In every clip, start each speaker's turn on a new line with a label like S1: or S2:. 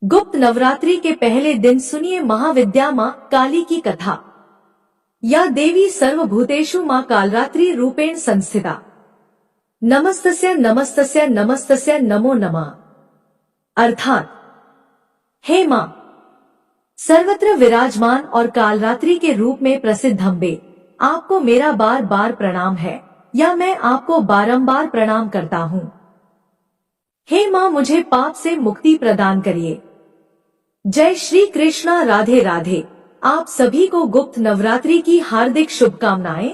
S1: गुप्त नवरात्रि के पहले दिन सुनिए महाविद्या मां काली की कथा। या देवी सर्वभूतेषु मां कालरात्रि रूपेण संस्थिता। नमस्तस्य नमस्तस्य नमस्तस्य नमो नमः। अर्थात हे मां, सर्वत्र विराजमान और कालरात्रि के रूप में प्रसिद्ध अम्बे, आपको मेरा बार बार प्रणाम है, या मैं आपको बारंबार प्रणाम करता हूँ। हे मां, मुझे पाप से मुक्ति प्रदान करिए। जय श्री कृष्णा, राधे राधे। आप सभी को गुप्त नवरात्रि की हार्दिक शुभकामनाएं।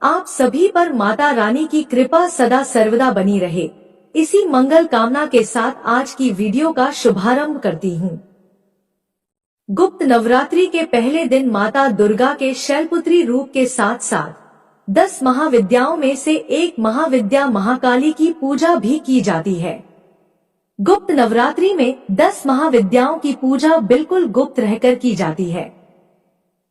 S1: आप सभी पर माता रानी की कृपा सदा सर्वदा बनी रहे, इसी मंगल कामना के साथ आज की वीडियो का शुभारंभ करती हूँ। गुप्त नवरात्रि के पहले दिन माता दुर्गा के शैलपुत्री रूप के साथ साथ 10 महाविद्याओं में से एक महाविद्या महाकाली की पूजा भी की जाती है। गुप्त नवरात्रि में 10 महाविद्याओं की पूजा बिल्कुल गुप्त रहकर की जाती है।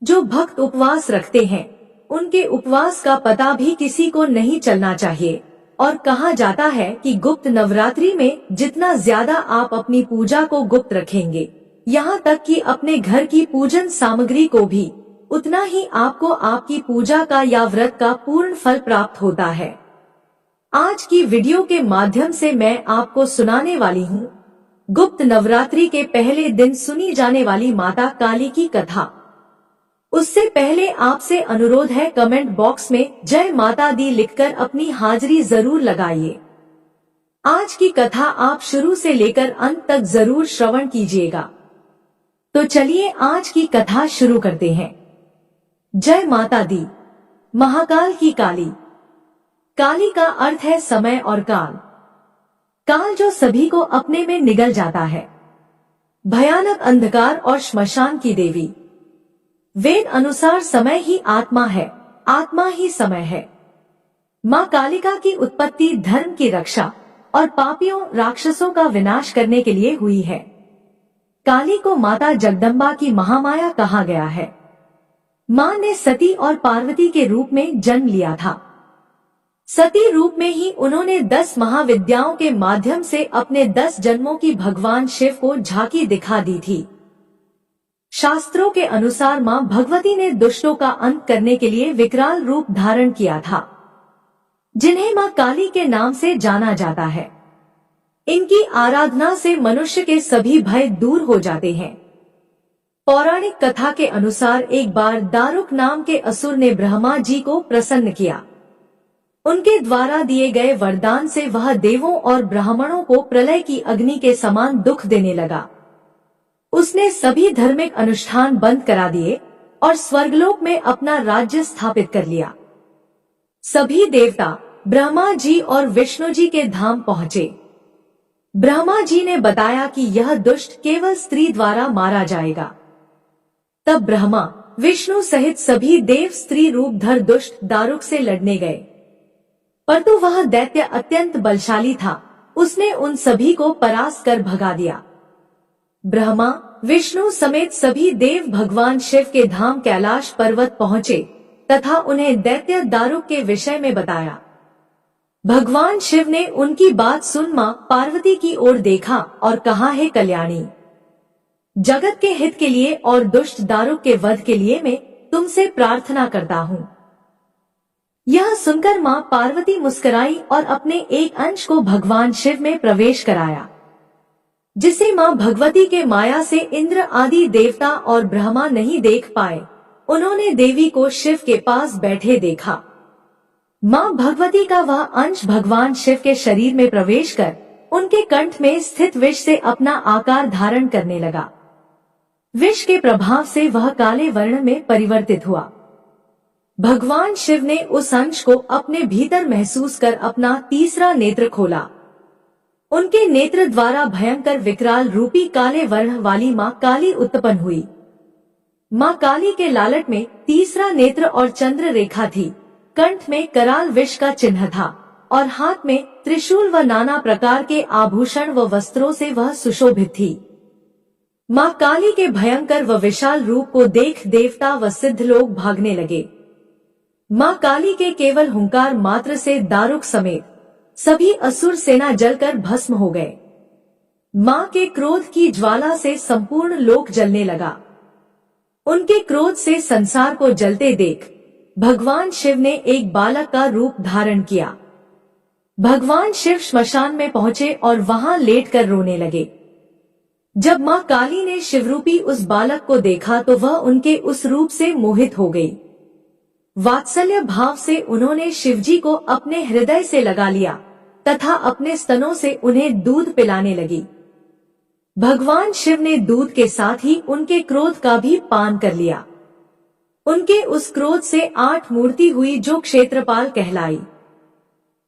S1: जो भक्त उपवास रखते हैं, उनके उपवास का पता भी किसी को नहीं चलना चाहिए, और कहा जाता है कि गुप्त नवरात्रि में जितना ज्यादा आप अपनी पूजा को गुप्त रखेंगे, यहाँ तक कि अपने घर की पूजन सामग्री को भी, उतना ही आपको आपकी पूजा का या व्रत का पूर्ण फल प्राप्त होता है। आज की वीडियो के माध्यम से मैं आपको सुनाने वाली हूँ गुप्त नवरात्रि के पहले दिन सुनी जाने वाली माता काली की कथा। उससे पहले आपसे अनुरोध है, कमेंट बॉक्स में जय माता दी लिखकर अपनी हाजिरी जरूर लगाइए। आज की कथा आप शुरू से लेकर अंत तक जरूर श्रवण कीजिएगा। तो चलिए आज की कथा शुरू करते हैं। जय माता दी। महाकाल की काली। काली का अर्थ है समय और काल। काल जो सभी को अपने में निगल जाता है। भयानक अंधकार और श्मशान की देवी। वेद अनुसार समय ही आत्मा है, आत्मा ही समय है। माँ कालिका की उत्पत्ति धर्म की रक्षा और पापियों राक्षसों का विनाश करने के लिए हुई है। काली को माता जगदम्बा की महामाया कहा गया है। माँ ने सती और पार्वती के रूप में जन्म लिया था। सती रूप में ही उन्होंने 10 महाविद्याओं के माध्यम से अपने 10 जन्मों की भगवान शिव को झांकी दिखा दी थी। शास्त्रों के अनुसार मां भगवती ने दुष्टों का अंत करने के लिए विकराल रूप धारण किया था, जिन्हें मां काली के नाम से जाना जाता है। इनकी आराधना से मनुष्य के सभी भय दूर हो जाते हैं। पौराणिक कथा के अनुसार एक बार दारुक नाम के असुर ने ब्रह्मा जी को प्रसन्न किया। उनके द्वारा दिए गए वरदान से वह देवों और ब्राह्मणों को प्रलय की अग्नि के समान दुख देने लगा। उसने सभी धार्मिक अनुष्ठान बंद करा दिए और स्वर्गलोक में अपना राज्य स्थापित कर लिया। सभी देवता ब्रह्मा जी और विष्णु जी के धाम पहुँचे। ब्रह्मा जी ने बताया कि यह दुष्ट केवल स्त्री द्वारा मारा जाएगा। तब ब्रह्मा विष्णु सहित सभी देव स्त्री रूप धर दुष्ट दारुक से लड़ने गए, परंतु वह दैत्य अत्यंत बलशाली था। उसने उन सभी को परास्त कर भगा दिया। ब्रह्मा विष्णु समेत सभी देव भगवान शिव के धाम कैलाश पर्वत पहुँचे तथा उन्हें दैत्य दारुक के विषय में बताया। भगवान शिव ने उनकी बात सुन मां पार्वती की ओर देखा और कहा, हे कल्याणी, जगत के हित के लिए और दुष्ट दारुक के वध के लिए मैं तुमसे प्रार्थना करता हूँ। यह सुनकर मां पार्वती मुस्कुराई और अपने एक अंश को भगवान शिव में प्रवेश कराया, जिसे मां भगवती के माया से इंद्र आदि देवता और ब्रह्मा नहीं देख पाए। उन्होंने देवी को शिव के पास बैठे देखा। मां भगवती का वह अंश भगवान शिव के शरीर में प्रवेश कर उनके कंठ में स्थित विष से अपना आकार धारण करने लगा। विष के प्रभाव से वह काले वर्ण में परिवर्तित हुआ। भगवान शिव ने उस अंश को अपने भीतर महसूस कर अपना तीसरा नेत्र खोला। उनके नेत्र द्वारा भयंकर विकराल रूपी काले वर्ण वाली मां काली उत्पन्न हुई। मां काली के लालट में तीसरा नेत्र और चंद्र रेखा थी। कंठ में कराल विष का चिन्ह था और हाथ में त्रिशूल व नाना प्रकार के आभूषण व वस्त्रों से वह सुशोभित थी। मां काली के भयंकर व विशाल रूप को देख देवता व सिद्ध लोग भागने लगे। मां काली के केवल हुंकार मात्र से दारुक समेत सभी असुर सेना जलकर भस्म हो गए। मां के क्रोध की ज्वाला से संपूर्ण लोक जलने लगा। उनके क्रोध से संसार को जलते देख भगवान शिव ने एक बालक का रूप धारण किया। भगवान शिव श्मशान में पहुंचे और वहां लेटकर रोने लगे। जब मां काली ने शिवरूपी उस बालक को देखा तो वह उनके उस रूप से मोहित हो गई। वात्सल्य भाव से उन्होंने शिवजी को अपने हृदय से लगा लिया तथा अपने स्तनों से उन्हें दूध पिलाने लगी। भगवान शिव ने दूध के साथ ही उनके क्रोध का भी पान कर लिया। उनके उस क्रोध से 8 मूर्ति हुई जो क्षेत्रपाल कहलाई।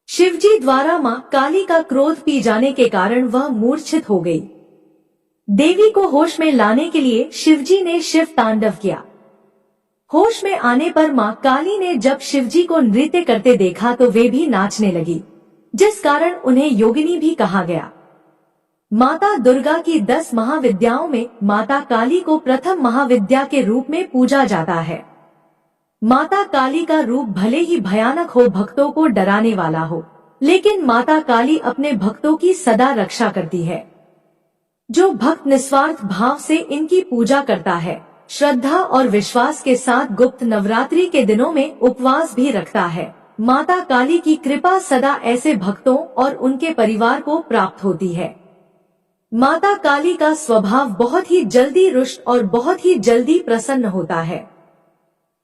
S1: शिवजी द्वारा मां काली का क्रोध पी जाने के कारण वह मूर्छित हो गई। देवी को होश में लाने के लिए शिवजी ने शिव तांडव किया। होश में आने पर मां काली ने जब शिवजी को नृत्य करते देखा तो वे भी नाचने लगी, जिस कारण उन्हें योगिनी भी कहा गया। माता दुर्गा की 10 महाविद्याओं में माता काली को प्रथम महाविद्या के रूप में पूजा जाता है। माता काली का रूप भले ही भयानक हो, भक्तों को डराने वाला हो, लेकिन माता काली अपने भक्तों की सदा रक्षा करती है। जो भक्त निस्वार्थ भाव से इनकी पूजा करता है, श्रद्धा और विश्वास के साथ गुप्त नवरात्रि के दिनों में उपवास भी रखता है, माता काली की कृपा सदा ऐसे भक्तों और उनके परिवार को प्राप्त होती है। माता काली का स्वभाव बहुत ही जल्दी रुष्ट और बहुत ही जल्दी प्रसन्न होता है।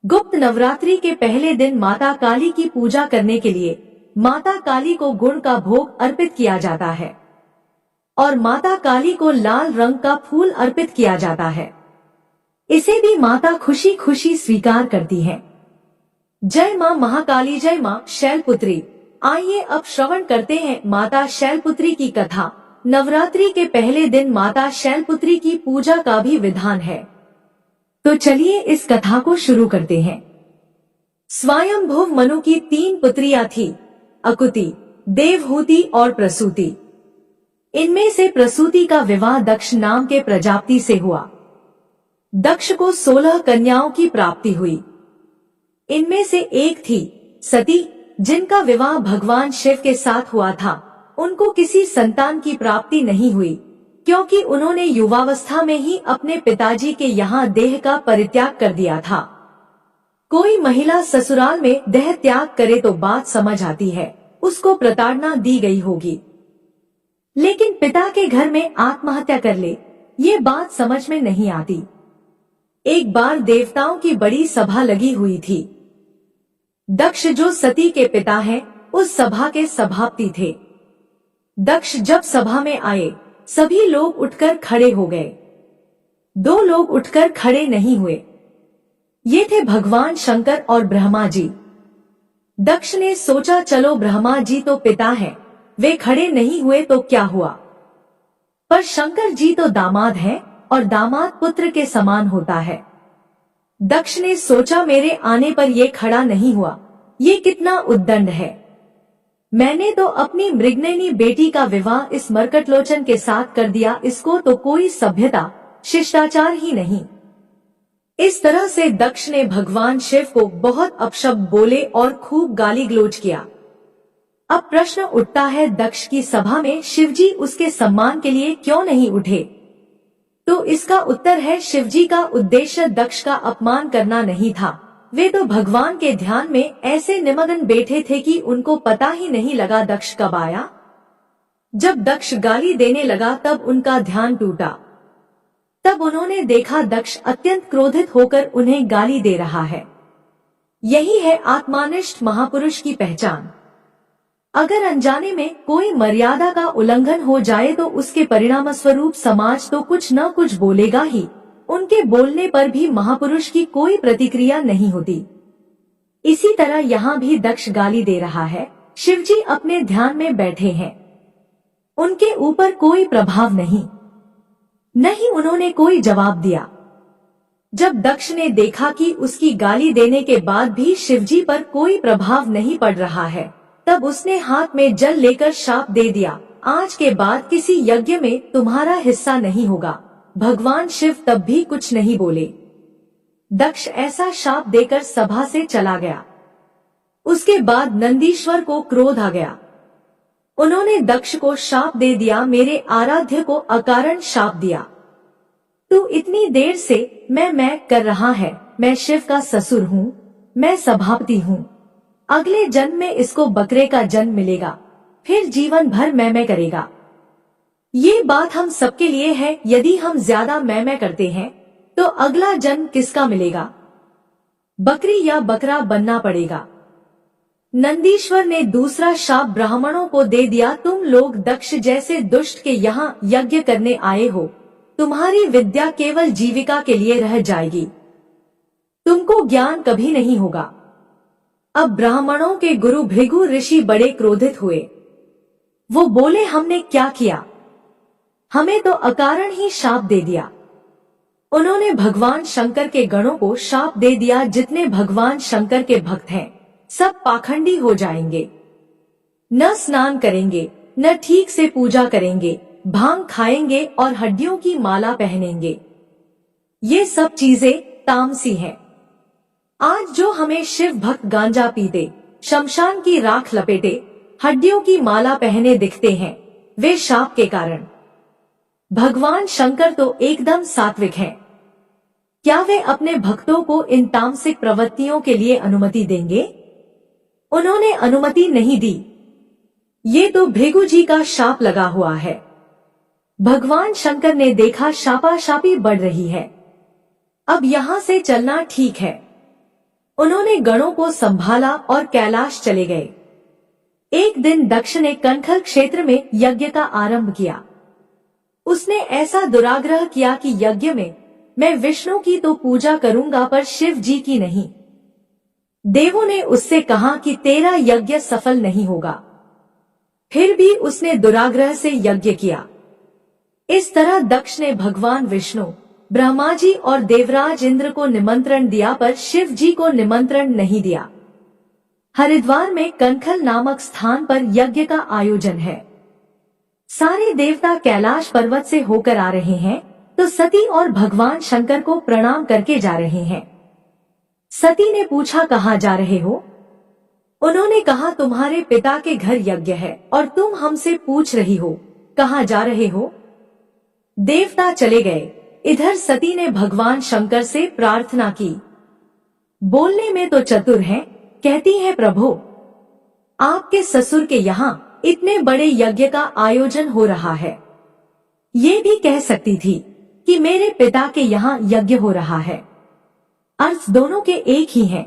S1: गुप्त नवरात्रि के पहले दिन माता काली की पूजा करने के लिए माता काली को गुड़ का भोग अर्पित किया जाता है और माता काली को लाल रंग का फूल अर्पित किया जाता है। इसे भी माता खुशी खुशी स्वीकार करती है। जय मां महाकाली, जय मां शैलपुत्री। आइए अब श्रवण करते हैं माता शैलपुत्री की कथा। नवरात्रि के पहले दिन माता शैलपुत्री की पूजा का भी विधान है, तो चलिए इस कथा को शुरू करते हैं। स्वयंभुव मनु की 3 पुत्रियां थी, अकुति, देवहूति और प्रसूति। इनमें से प्रसूति का विवाह दक्ष नाम के प्रजापति से हुआ। दक्ष को 16 कन्याओं की प्राप्ति हुई। इनमें से एक थी सती, जिनका विवाह भगवान शिव के साथ हुआ था। उनको किसी संतान की प्राप्ति नहीं हुई, क्योंकि उन्होंने युवावस्था में ही अपने पिताजी के यहाँ देह का परित्याग कर दिया था। कोई महिला ससुराल में देह त्याग करे तो बात समझ आती है, उसको प्रताड़ना दी गई होगी, लेकिन पिता के घर में आत्महत्या कर ले, ये बात समझ में नहीं आती। एक बार देवताओं की बड़ी सभा लगी हुई थी। दक्ष जो सती के पिता हैं, उस सभा के सभापति थे। दक्ष जब सभा में आए, सभी लोग उठकर खड़े हो गए। 2 लोग उठकर खड़े नहीं हुए, ये थे भगवान शंकर और ब्रह्मा जी। दक्ष ने सोचा चलो ब्रह्मा जी तो पिता हैं, वे खड़े नहीं हुए तो क्या हुआ, पर शंकर जी तो दामाद हैं और दामाद पुत्र के समान होता है। दक्ष ने सोचा मेरे आने पर ये खड़ा नहीं हुआ, ये कितना उद्दंड है। मैंने तो अपनी मृगनयनी बेटी का विवाह इस मरकटलोचन के साथ कर दिया, इसको तो कोई सभ्यता शिष्टाचार ही नहीं। इस तरह से दक्ष ने भगवान शिव को बहुत अपशब्द बोले और खूब गाली गलौज किया। अब प्रश्न उठता है, दक्ष की सभा में शिवजी उसके सम्मान के लिए क्यों नहीं उठे? तो इसका उत्तर है, शिवजी का उद्देश्य दक्ष का अपमान करना नहीं था। वे तो भगवान के ध्यान में ऐसे निमग्न बैठे थे कि उनको पता ही नहीं लगा दक्ष कब आया। जब दक्ष गाली देने लगा तब उनका ध्यान टूटा। तब उन्होंने देखा दक्ष अत्यंत क्रोधित होकर उन्हें गाली दे रहा है। यही है आत्मनिष्ठ महापुरुष की पहचान। अगर अनजाने में कोई मर्यादा का उल्लंघन हो जाए तो उसके परिणाम स्वरूप समाज तो कुछ न कुछ बोलेगा ही। उनके बोलने पर भी महापुरुष की कोई प्रतिक्रिया नहीं होती। इसी तरह यहाँ भी दक्ष गाली दे रहा है, शिवजी अपने ध्यान में बैठे हैं, उनके ऊपर कोई प्रभाव नहीं उन्होंने कोई जवाब दिया। जब दक्ष ने देखा कि उसकी गाली देने के बाद भी शिवजी पर कोई प्रभाव नहीं पड़ रहा है, तब उसने हाथ में जल लेकर शाप दे दिया, आज के बाद किसी यज्ञ में तुम्हारा हिस्सा नहीं होगा। भगवान शिव तब भी कुछ नहीं बोले। दक्ष ऐसा शाप देकर सभा से चला गया। उसके बाद नंदीश्वर को क्रोध आ गया। उन्होंने दक्ष को शाप दे दिया, मेरे आराध्य को अकारण शाप दिया। तू इतनी देर से मैं कर रहा है, मैं शिव का ससुर हूँ, मैं सभापति हूँ। अगले जन्म में इसको बकरे का जन्म मिलेगा, फिर जीवन भर मैं करेगा। ये बात हम सबके लिए है, यदि हम ज्यादा मैं करते हैं तो अगला जन्म किसका मिलेगा? बकरी या बकरा बनना पड़ेगा। नंदीश्वर ने दूसरा शाप ब्राह्मणों को दे दिया, तुम लोग दक्ष जैसे दुष्ट के यहाँ यज्ञ करने आए हो, तुम्हारी विद्या केवल जीविका के लिए रह जाएगी, तुमको ज्ञान कभी नहीं होगा। अब ब्राह्मणों के गुरु भृगु ऋषि बड़े क्रोधित हुए। वो बोले, हमने क्या किया? हमें तो अकारण ही शाप दे दिया। उन्होंने भगवान शंकर के गणों को शाप दे दिया, जितने भगवान शंकर के भक्त हैं सब पाखंडी हो जाएंगे, न स्नान करेंगे, न ठीक से पूजा करेंगे, भांग खाएंगे और हड्डियों की माला पहनेंगे। ये सब चीजें तामसी हैं। आज जो हमें शिव भक्त गांजा पीते, शमशान की राख लपेटे, हड्डियों की माला पहने दिखते हैं, वे शाप के कारण। भगवान शंकर तो एकदम सात्विक हैं। क्या वे अपने भक्तों को इन तामसिक प्रवृत्तियों के लिए अनुमति देंगे? उन्होंने अनुमति नहीं दी। ये तो भृगु जी का शाप लगा हुआ है। भगवान शंकर ने देखा शापाशापी बढ़ रही है, अब यहाँ से चलना ठीक है। उन्होंने गणों को संभाला और कैलाश चले गए। एक दिन दक्ष ने कनखल क्षेत्र में यज्ञ का आरंभ किया। उसने ऐसा दुराग्रह किया कि यज्ञ में मैं विष्णु की तो पूजा करूंगा पर शिव जी की नहीं। देवों ने उससे कहा कि तेरा यज्ञ सफल नहीं होगा, फिर भी उसने दुराग्रह से यज्ञ किया। इस तरह दक्ष ने भगवान विष्णु, ब्रह्मा जी और देवराज इंद्र को निमंत्रण दिया पर शिव जी को निमंत्रण नहीं दिया। हरिद्वार में कनखल नामक स्थान पर यज्ञ का आयोजन है। सारे देवता कैलाश पर्वत से होकर आ रहे हैं, तो सती और भगवान शंकर को प्रणाम करके जा रहे हैं। सती ने पूछा, कहाँ जा रहे हो? उन्होंने कहा, तुम्हारे पिता के घर यज्ञ है और तुम हमसे पूछ रही हो कहाँ जा रहे हो? देवता चले गए। इधर सती ने भगवान शंकर से प्रार्थना की। बोलने में तो चतुर हैं, कहती है, प्रभु आपके ससुर के यहाँ इतने बड़े यज्ञ का आयोजन हो रहा है, ये भी कह सकती थी कि मेरे पिता के यहाँ यज्ञ हो रहा है। अर्थ दोनों के एक ही हैं।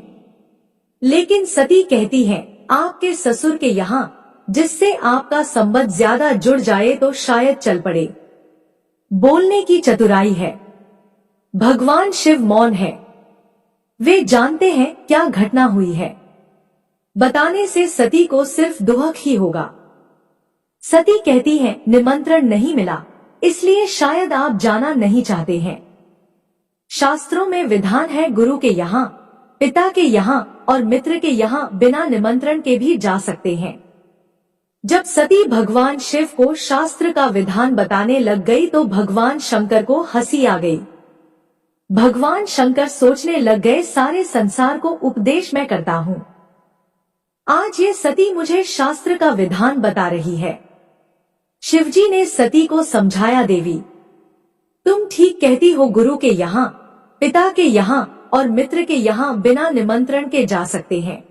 S1: लेकिन सती कहती है, आपके ससुर के यहाँ जिससे आपका संबंध ज्यादा जुड़ जाए तो शायद चल पड़े। बोलने की चतुराई है। भगवान शिव मौन है, वे जानते हैं क्या घटना हुई है। बताने से सती को सिर्फ दुहक ही होगा। सती कहती है, निमंत्रण नहीं मिला, इसलिए शायद आप जाना नहीं चाहते हैं। शास्त्रों में विधान है, गुरु के यहाँ, पिता के यहाँ और मित्र के यहाँ बिना निमंत्रण के भी जा सकते हैं। जब सती भगवान शिव को शास्त्र का विधान बताने लग गई तो भगवान शंकर को हंसी आ गई। भगवान शंकर सोचने लग गए, सारे संसार को उपदेश मैं करता हूँ, आज ये सती मुझे शास्त्र का विधान बता रही है। शिवजी ने सती को समझाया, देवी तुम ठीक कहती हो, गुरु के यहाँ, पिता के यहाँ और मित्र के यहाँ बिना निमंत्रण के जा सकते हैं,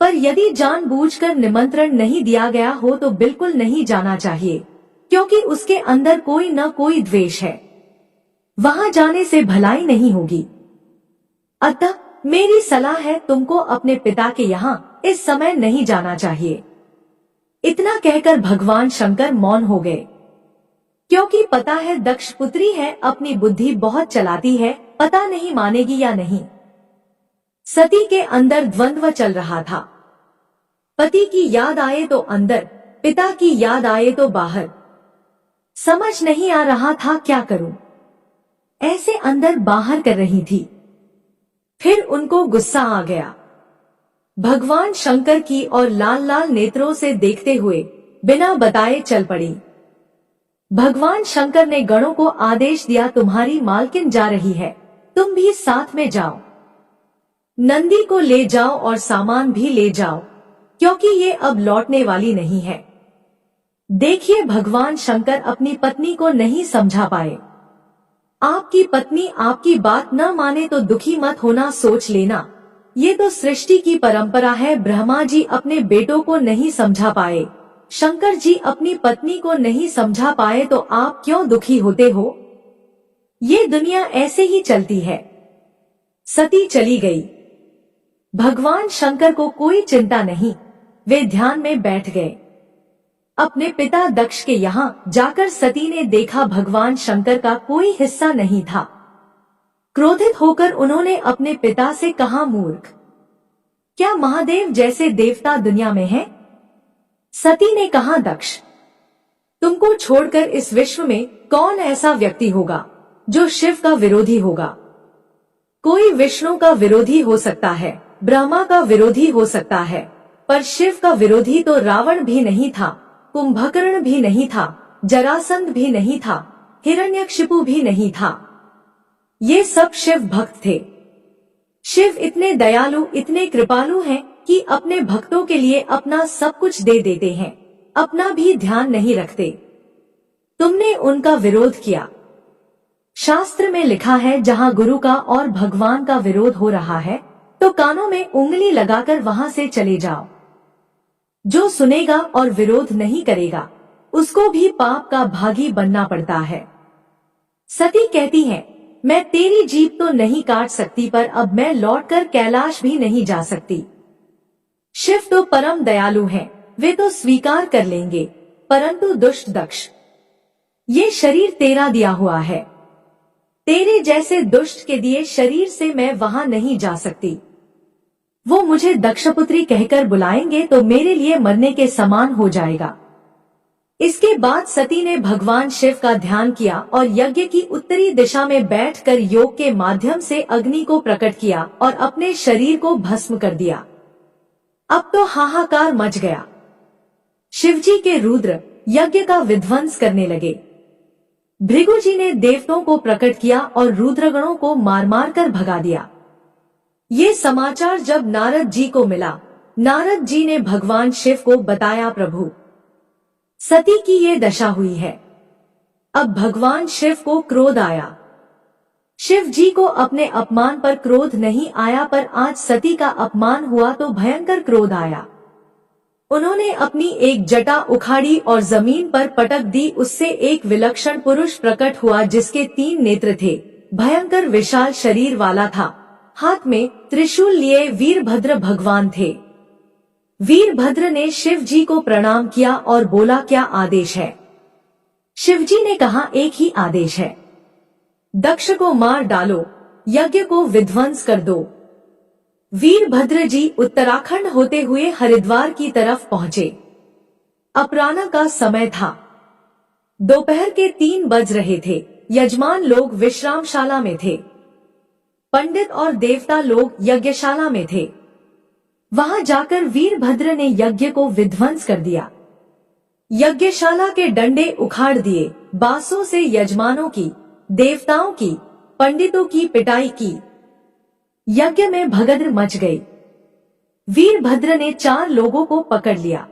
S1: पर यदि जानबूझकर निमंत्रण नहीं दिया गया हो तो बिल्कुल नहीं जाना चाहिए, क्योंकि उसके अंदर कोई न कोई द्वेष है, वहां जाने से भलाई नहीं होगी। अतः मेरी सलाह है, तुमको अपने पिता के यहाँ इस समय नहीं जाना चाहिए। इतना कहकर भगवान शंकर मौन हो गए, क्योंकि पता है दक्ष पुत्री है, अपनी बुद्धि बहुत चलाती है, पता नहीं मानेगी या नहीं। सती के अंदर द्वंद्व चल रहा था। पति की याद आए तो अंदर, पिता की याद आए तो बाहर। समझ नहीं आ रहा था क्या करूं, ऐसे अंदर बाहर कर रही थी। फिर उनको गुस्सा आ गया। भगवान शंकर की और लाल लाल नेत्रों से देखते हुए बिना बताए चल पड़ी। भगवान शंकर ने गणों को आदेश दिया, तुम्हारी मालकिन जा रही है, तुम भी साथ में जाओ। नंदी को ले जाओ और सामान भी ले जाओ, क्योंकि ये अब लौटने वाली नहीं है। देखिए, भगवान शंकर अपनी पत्नी को नहीं समझा पाए। आपकी पत्नी आपकी बात न माने तो दुखी मत होना, सोच लेना, ये तो सृष्टि की परंपरा है। ब्रह्मा जी अपने बेटों को नहीं समझा पाए, शंकर जी अपनी पत्नी को नहीं समझा पाए, तो आप क्यों दुखी होते हो? ये दुनिया ऐसे ही चलती है। सती चली गई। भगवान शंकर को कोई चिंता नहीं, वे ध्यान में बैठ गए। अपने पिता दक्ष के यहाँ जाकर सती ने देखा भगवान शंकर का कोई हिस्सा नहीं था। क्रोधित होकर उन्होंने अपने पिता से कहा, मूर्ख, क्या महादेव जैसे देवता दुनिया में हैं? सती ने कहा, दक्ष, तुमको छोड़कर इस विश्व में कौन ऐसा व्यक्ति होगा जो शिव का विरोधी होगा? कोई विष्णु का विरोधी हो सकता है, ब्रह्मा का विरोधी हो सकता है, पर शिव का विरोधी तो रावण भी नहीं था, कुंभकर्ण भी नहीं था, जरासंध भी नहीं था, हिरण्यकशिपु भी नहीं था। ये सब शिव भक्त थे। शिव इतने दयालु, इतने कृपालु हैं कि अपने भक्तों के लिए अपना सब कुछ दे देते हैं, अपना भी ध्यान नहीं रखते। तुमने उनका विरोध किया। शास्त्र में लिखा है, जहाँ गुरु का और भगवान का विरोध हो रहा है तो कानों में उंगली लगाकर वहां से चले जाओ। जो सुनेगा और विरोध नहीं करेगा उसको भी पाप का भागी बनना पड़ता है। सती कहती है, मैं तेरी जीभ तो नहीं काट सकती, पर अब मैं लौटकर कैलाश भी नहीं जा सकती। शिव तो परम दयालु हैं, वे तो स्वीकार कर लेंगे, परंतु दुष्ट दक्ष, ये शरीर तेरा दिया हुआ है, तेरे जैसे दुष्ट के दिए शरीर से मैं वहां नहीं जा सकती। वो मुझे दक्षपुत्री कहकर बुलाएंगे तो मेरे लिए मरने के समान हो जाएगा। इसके बाद सती ने भगवान शिव का ध्यान किया और यज्ञ की उत्तरी दिशा में बैठकर योग के माध्यम से अग्नि को प्रकट किया और अपने शरीर को भस्म कर दिया। अब तो हाहाकार मच गया। शिवजी के रुद्र यज्ञ का विध्वंस करने लगे। भृगु जी ने देवताओं को प्रकट किया और रुद्रगणों को मार मार कर भगा दिया। ये समाचार जब नारद जी को मिला, नारद जी ने भगवान शिव को बताया, प्रभु, सती की ये दशा हुई है। अब भगवान शिव को क्रोध आया। शिव जी को अपने अपमान पर क्रोध नहीं आया, पर आज सती का अपमान हुआ तो भयंकर क्रोध आया। उन्होंने अपनी एक जटा उखाड़ी और जमीन पर पटक दी। उससे एक विलक्षण पुरुष प्रकट हुआ जिसके 3 नेत्र थे, भयंकर विशाल शरीर वाला था, हाथ में त्रिशूल लिए वीरभद्र भगवान थे। वीरभद्र ने शिव जी को प्रणाम किया और बोला, क्या आदेश है? शिव जी ने कहा, एक ही आदेश है, दक्ष को मार डालो, यज्ञ को विध्वंस कर दो। वीरभद्र जी उत्तराखंड होते हुए हरिद्वार की तरफ पहुंचे। अपराह्न का समय था। दोपहर के 3 बज रहे थे। यजमान लोग विश्रामशाला में थे, पंडित और देवता लोग यज्ञशाला में थे। वहां जाकर वीरभद्र ने यज्ञ को विध्वंस कर दिया। यज्ञशाला के डंडे उखाड़ दिए, बांसों से यजमानों की, देवताओं की, पंडितों की पिटाई की। यज्ञ में भगदड़ मच गई। वीरभद्र ने 4 लोगों को पकड़ लिया।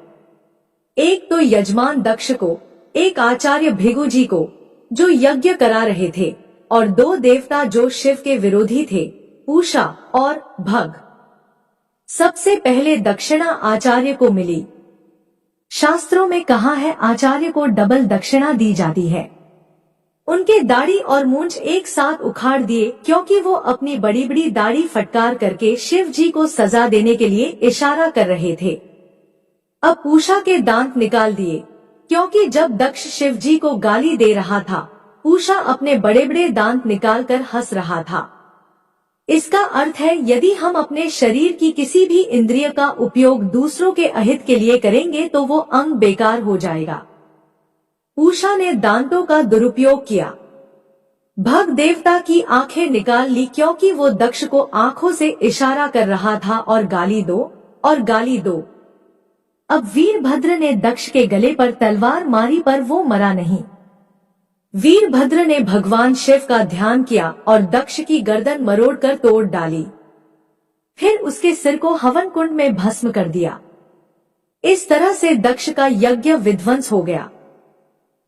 S1: एक तो यजमान दक्ष को, एक आचार्य भृगु जी को जो यज्ञ करा रहे थे, और 2 देवता जो शिव के विरोधी थे, पूषा और भग। सबसे पहले दक्षिणा आचार्य को मिली। शास्त्रों में कहा है, आचार्य को डबल दक्षिणा दी जाती है। उनके दाढ़ी और मूंछ एक साथ उखाड़ दिए, क्योंकि वो अपनी बड़ी बड़ी दाढ़ी फटकार करके शिव जी को सजा देने के लिए इशारा कर रहे थे। अब पूषा के दांत निकाल दिए, क्योंकि जब दक्ष शिव जी को गाली दे रहा था, पूषा अपने बड़े बड़े दांत निकालकर हंस रहा था। इसका अर्थ है, यदि हम अपने शरीर की किसी भी इंद्रिय का उपयोग दूसरों के अहित के लिए करेंगे तो वो अंग बेकार हो जाएगा। पूषा ने दांतों का दुरुपयोग किया। भग देवता की आंखें निकाल ली, क्योंकि वो दक्ष को आंखों से इशारा कर रहा था और गाली दो और गाली दो। अब वीरभद्र ने दक्ष के गले पर तलवार मारी, पर वो मरा नहीं। वीरभद्र ने भगवान शिव का ध्यान किया और दक्ष की गर्दन मरोड़कर तोड़ डाली। फिर उसके सिर को हवन कुंड में भस्म कर दिया। इस तरह से दक्ष का यज्ञ विध्वंस हो गया।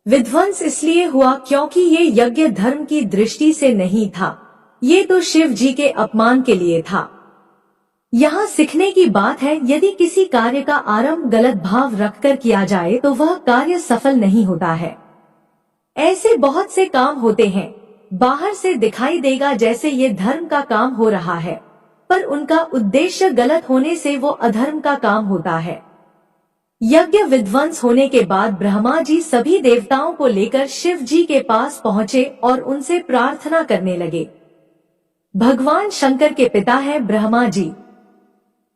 S1: विध्वंस इसलिए हुआ क्योंकि ये यज्ञ धर्म की दृष्टि से नहीं था, ये तो शिव जी के अपमान के लिए था। यहाँ सीखने की बात है, यदि किसी कार्य का आरंभ गलत भाव रखकर किया जाए तो वह कार्य सफल नहीं होता है। ऐसे बहुत से काम होते हैं, बाहर से दिखाई देगा जैसे ये धर्म का काम हो रहा है, पर उनका उद्देश्य गलत होने से वो अधर्म का काम होता है। यज्ञ विध्वंस होने के बाद ब्रह्मा जी सभी देवताओं को लेकर शिव जी के पास पहुँचे और उनसे प्रार्थना करने लगे। भगवान शंकर के पिता है ब्रह्मा जी।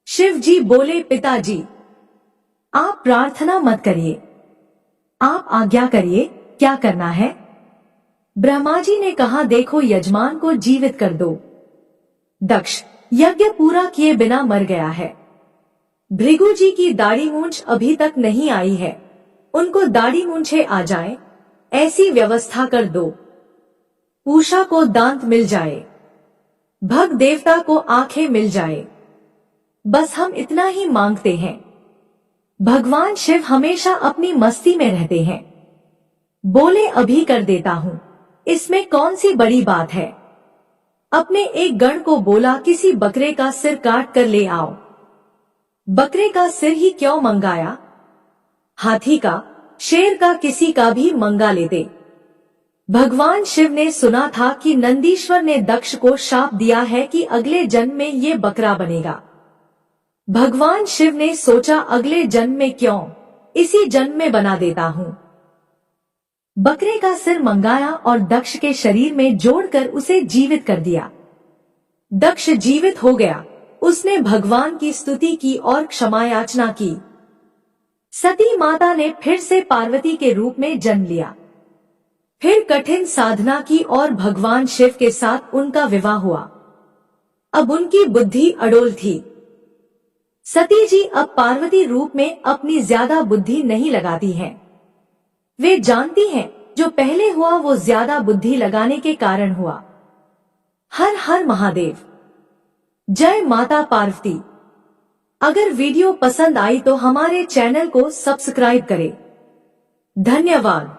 S1: शिव जी बोले, पिताजी आप प्रार्थना मत करिए, आप आज्ञा करिए, क्या करना है? ब्रह्मा जी ने कहा, देखो यजमान को जीवित कर दो। दक्ष यज्ञ पूरा किए बिना मर गया है। भृगु जी की दाढ़ी मूंछ अभी तक नहीं आई है, उनको दाढ़ी मूंछे आ जाए, ऐसी व्यवस्था कर दो। पूषा को दांत मिल जाए, भग देवता को आंखें मिल जाए, बस हम इतना ही मांगते हैं। भगवान शिव हमेशा अपनी मस्ती में रहते हैं। बोले, अभी कर देता हूँ, इसमें कौन सी बड़ी बात है। अपने एक गण को बोला, किसी बकरे का सिर काट कर ले आओ। बकरे का सिर ही क्यों मंगाया, हाथी का, शेर का, किसी का भी मंगा लेते। भगवान शिव ने सुना था कि नंदीश्वर ने दक्ष को शाप दिया है कि अगले जन्म में ये बकरा बनेगा। भगवान शिव ने सोचा, अगले जन्म में क्यों, इसी जन्म में बना देता हूँ। बकरे का सिर मंगाया और दक्ष के शरीर में जोड़कर उसे जीवित कर दिया। दक्ष जीवित हो गया। उसने भगवान की स्तुति की और क्षमा याचना की। सती माता ने फिर से पार्वती के रूप में जन्म लिया। फिर कठिन साधना की और भगवान शिव के साथ उनका विवाह हुआ। अब उनकी बुद्धि अडोल थी। सती जी अब पार्वती रूप में अपनी ज्यादा बुद्धि नहीं लगाती हैं। वे जानती हैं जो पहले हुआ वो ज्यादा बुद्धि लगाने के कारण हुआ। हर हर महादेव, जय माता पार्वती। अगर वीडियो पसंद आई तो हमारे चैनल को सब्सक्राइब करें। धन्यवाद।